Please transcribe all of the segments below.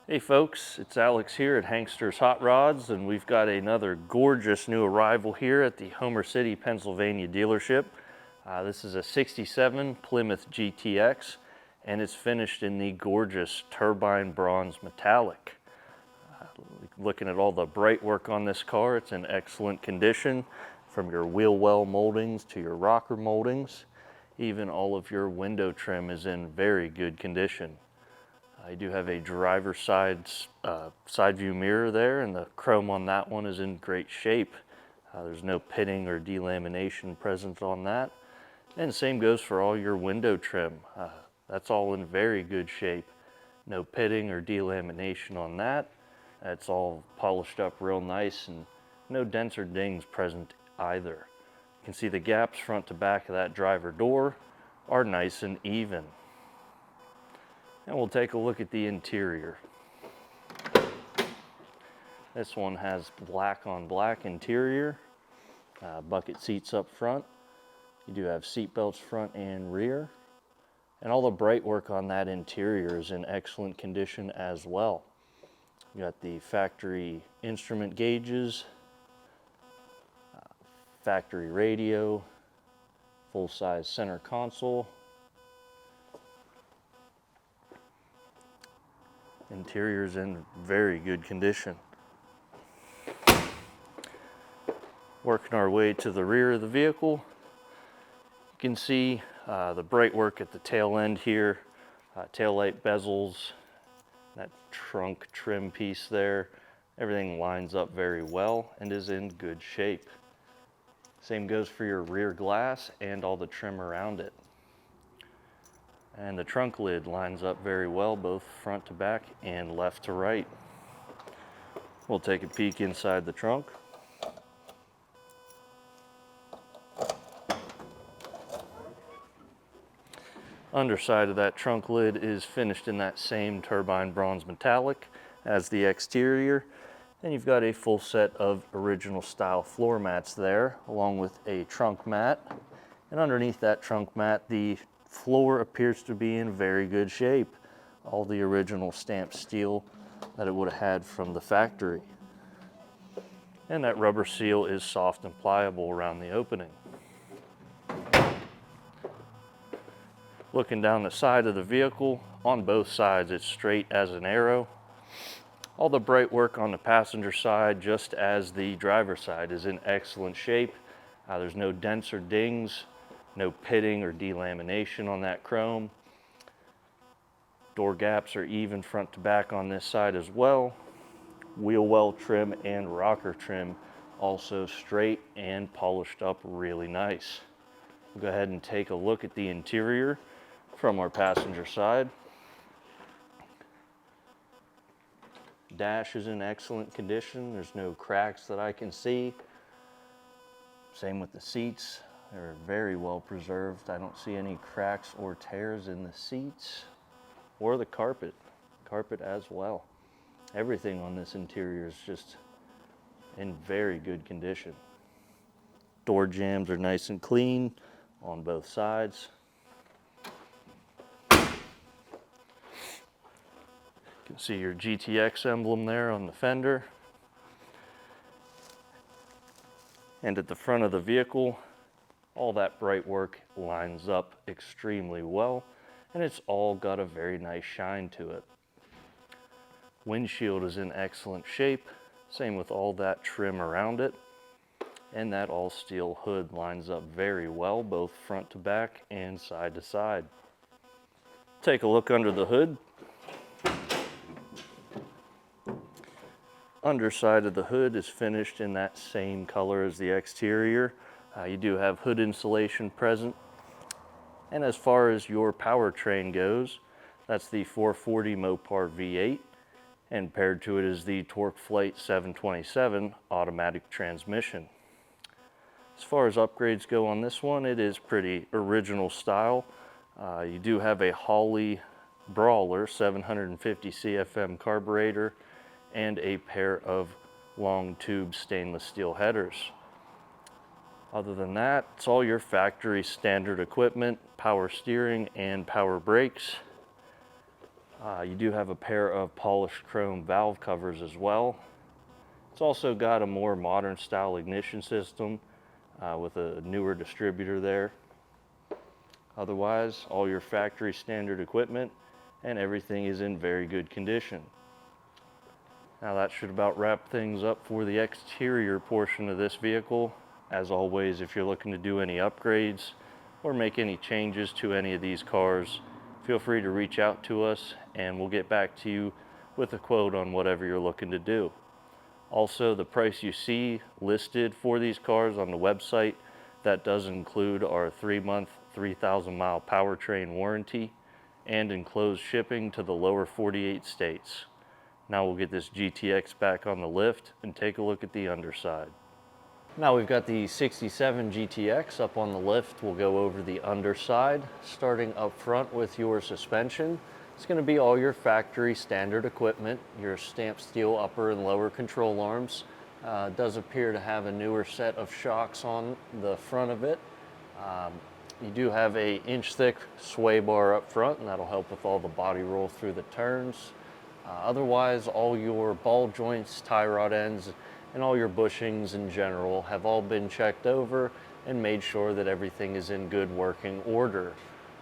Hey folks, it's Alex here at Hankster's Hot Rods, and we've got another gorgeous new arrival here at the Homer City, Pennsylvania dealership. This is a 67 Plymouth GTX, and it's finished in the gorgeous Turbine bronze metallic. Looking at all the bright work on this car, it's in excellent condition, from your wheel well moldings to your rocker moldings. Even all of your window trim is in very good condition. I do have a driver's side view mirror there, and the chrome on that one is in great shape. There's no pitting or delamination present on that. And the same goes for all your window trim. That's all in very good shape. No pitting or delamination on that. It's all polished up real nice, and no dents or dings present either. You can see the gaps front to back of that driver door are nice and even. And we'll take a look at the interior. This one has black on black interior, bucket seats up front. You do have seat belts front and rear. And all the bright work on that interior is in excellent condition as well. You got the factory instrument gauges, factory radio, full-size center console. Interior's in very good condition. Working our way to the rear of the vehicle, you can see the bright work at the tail end here, taillight bezels, that trunk trim piece there. Everything lines up very well and is in good shape. Same goes for your rear glass and all the trim around it. And the trunk lid lines up very well, both front to back and left to right. We'll take a peek inside the trunk. Underside of that trunk lid is finished in that same Turbine bronze metallic as the exterior. And you've got a full set of original style floor mats there, along with a trunk mat. And underneath that trunk mat, the floor appears to be in very good shape. All the original stamped steel that it would have had from the factory. And that rubber seal is soft and pliable around the opening. Looking down the side of the vehicle, on both sides it's straight as an arrow. All the bright work on the passenger side, just as the driver's side, is in excellent shape. There's no dents or dings. No pitting or delamination on that chrome. Door gaps are even front to back on this side as well. Wheel well trim and rocker trim also straight and polished up really nice. We'll go ahead and take a look at the interior from our passenger side. Dash is in excellent condition. There's no cracks that I can see. Same with the seats. They're very well preserved. I don't see any cracks or tears in the seats or the carpet as well. Everything on this interior is just in very good condition. Door jambs are nice and clean on both sides. You can see your GTX emblem there on the fender. And at the front of the vehicle, all that bright work lines up extremely well, and it's all got a very nice shine to it. Windshield is in excellent shape, same with all that trim around it, and that all steel hood lines up very well, both front to back and side to side. Take a look under the hood. Underside of the hood is finished in that same color as the exterior. You do have hood insulation present. And as far as your powertrain goes, that's the 440 Mopar V8, and paired to it is the Torqueflite 727 automatic transmission. As far as upgrades go on this one, it is pretty original style. You do have a Holley Brawler 750 CFM carburetor and a pair of long tube stainless steel headers. Other than that, it's all your factory standard equipment, power steering and power brakes. You do have a pair of polished chrome valve covers as well. It's also got a more modern style ignition system with a newer distributor there. Otherwise, all your factory standard equipment and everything is in very good condition. Now that should about wrap things up for the exterior portion of this vehicle. As always, if you're looking to do any upgrades or make any changes to any of these cars, feel free to reach out to us and we'll get back to you with a quote on whatever you're looking to do. Also, the price you see listed for these cars on the website, that does include our 3-month, 3,000-mile powertrain warranty and enclosed shipping to the lower 48 states. Now we'll get this GTX back on the lift and take a look at the underside. Now we've got the 67 GTX up on the lift. We'll go over the underside, starting up front with your suspension. It's going to be all your factory standard equipment, your stamped steel upper and lower control arms. It does appear to have a newer set of shocks on the front of it. You do have a inch-thick sway bar up front, and that'll help with all the body roll through the turns. Otherwise, all your ball joints, tie rod ends, and all your bushings in general have all been checked over and made sure that everything is in good working order.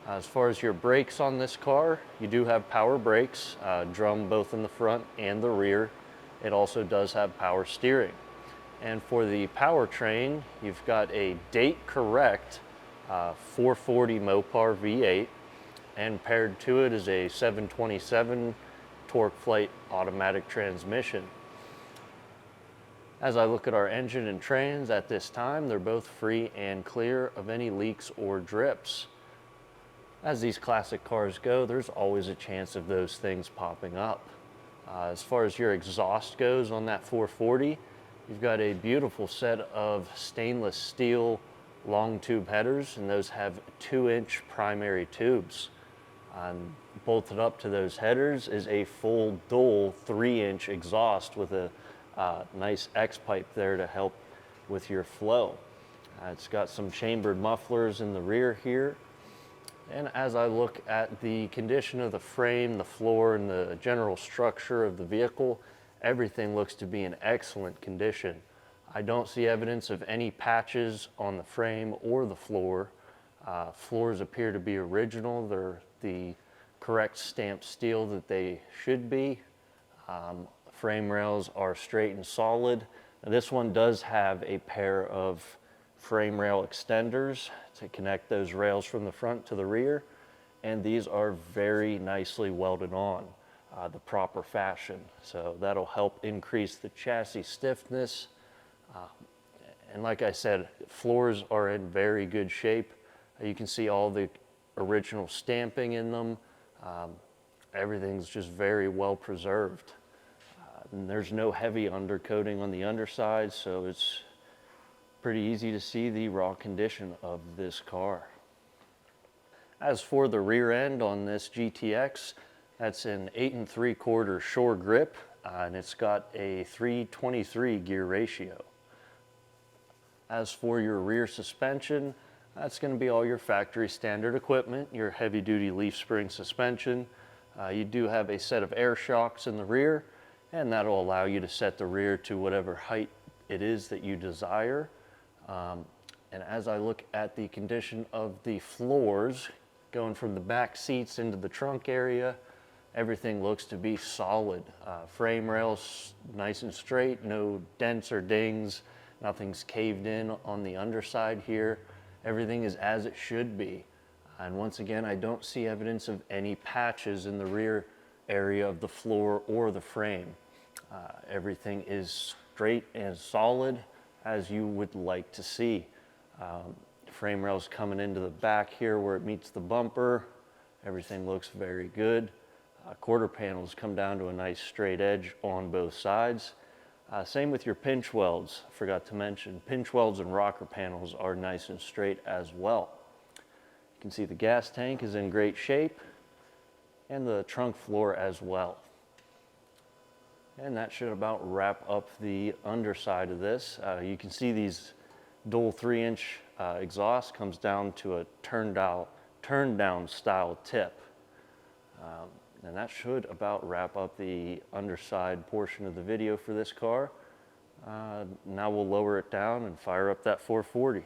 As far as your brakes on this car, you do have power brakes, drum both in the front and the rear. It also does have power steering. And for the powertrain, you've got a date correct 440 Mopar V8, and paired to it is a 727 Torqueflite automatic transmission. As I look at our engine and trans at this time, they're both free and clear of any leaks or drips. As these classic cars go, there's always a chance of those things popping up. As far as your exhaust goes on that 440, you've got a beautiful set of stainless steel long tube headers, and those have 2-inch primary tubes. Bolted up to those headers is a full dual 3-inch exhaust with a nice X pipe there to help with your flow. It's got some chambered mufflers in the rear here. And as I look at the condition of the frame, the floor, and the general structure of the vehicle, everything looks to be in excellent condition. I don't see evidence of any patches on the frame or the floor. Floors appear to be original. They're the correct stamped steel that they should be. Frame rails are straight and solid. Now, this one does have a pair of frame rail extenders to connect those rails from the front to the rear, and these are very nicely welded on the proper fashion, so that'll help increase the chassis stiffness. And like I said, floors are in very good shape. You can see all the original stamping in them. Everything's just very well preserved. And there's no heavy undercoating on the underside, so it's pretty easy to see the raw condition of this car. As for the rear end on this GTX, that's an 8 3/4 shore grip, and it's got a 3/23 gear ratio. As for your rear suspension, that's going to be all your factory standard equipment, your heavy duty leaf spring suspension. You do have a set of air shocks in the rear, and that'll allow you to set the rear to whatever height it is that you desire. And as I look at the condition of the floors, going from the back seats into the trunk area, everything looks to be solid. Frame rails nice and straight, no dents or dings, nothing's caved in on the underside here. Everything is as it should be. And once again, I don't see evidence of any patches in the rear area of the floor or the frame. Everything is straight and solid as you would like to see. Frame rails coming into the back here where it meets the bumper. Everything looks very good. Quarter panels come down to a nice straight edge on both sides. Same with your pinch welds. I forgot to mention, pinch welds and rocker panels are nice and straight as well. You can see the gas tank is in great shape, and the trunk floor as well. And that should about wrap up the underside of this. You can see these dual 3-inch exhaust comes down to a turn down style tip. And that should about wrap up the underside portion of the video for this car. Now we'll lower it down and fire up that 440.